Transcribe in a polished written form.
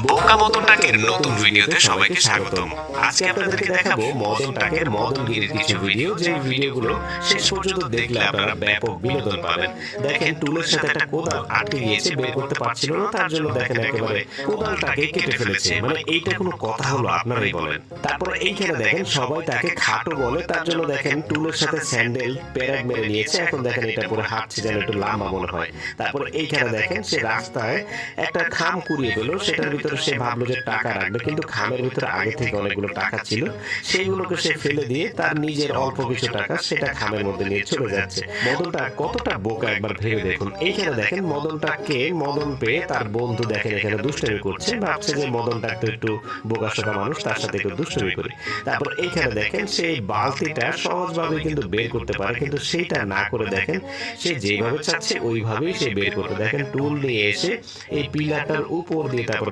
বোকা মদন টাকের নতুন ভিডিওতে সবাইকে স্বাগতম। আজকে আপনাদেরকে দেখাবো মদন টাকের মদনগিরির কিছু ভিডিও, যে ভিডিওগুলো শেষ পর্যন্ত দেখলে আপনারা ব্যাপক বিনোদন পাবেন। দেখেন টুলের সাথে একটা কোদাল আটকে গিয়েছে, বের করতে পারছিল না, তার জন্য দেখেন একেবারে কোদালটাকে কেটে ফেলেছে। মানে এইটা কোনো কথা হলো, আপনারাই বলেন। তারপরে এইখানে দেখেন সবাই তাকে খাটো বলে, তার জন্য দেখেন টুলের সাথে স্যান্ডেল প্যারাগ মেরে নিয়েছে। এখন দেখেন এটা পরে হাঁটছে যেন একটু লম্বা মনে হয়। তারপরে এইখানে দেখেন সে রাস্তায় একটা খাম কুড়িয়ে পেল, সেটার ভিতরে সে ভাবলো যে টাকা রাখবে, কিন্তু খামের ভিতরে আগে থেকে অনেকগুলো টাকা ছিল, সেইগুলোকে সে ফেলে দিয়ে তার নিজের অল্প কিছু টাকা সেটা খামের মধ্যে নিয়ে চলে যাচ্ছে। মদনটা কতটা বোকা একবার ভেবে দেখুন। এইখানে দেখেন মদনটাকে মদন পেয়ে তার বন্ধু দেখেন এখানে দুষ্টামি করছে, ভাবছে যে মদনটা তো একটু বোকাশোকা মানুষ, তার সাথে একটু দুষ্টামি করি। তারপর এইখানে দেখেন সেই বালতিটা সহজভাবে কিন্তু বের করতে পারে, কিন্তু সেইটা না করে দেখেন সে যেভাবে চাচ্ছে ওইভাবেই সে বের করতে, দেখেন টুল নিয়ে এসে এই পিলারটার উপর দিয়ে তারপর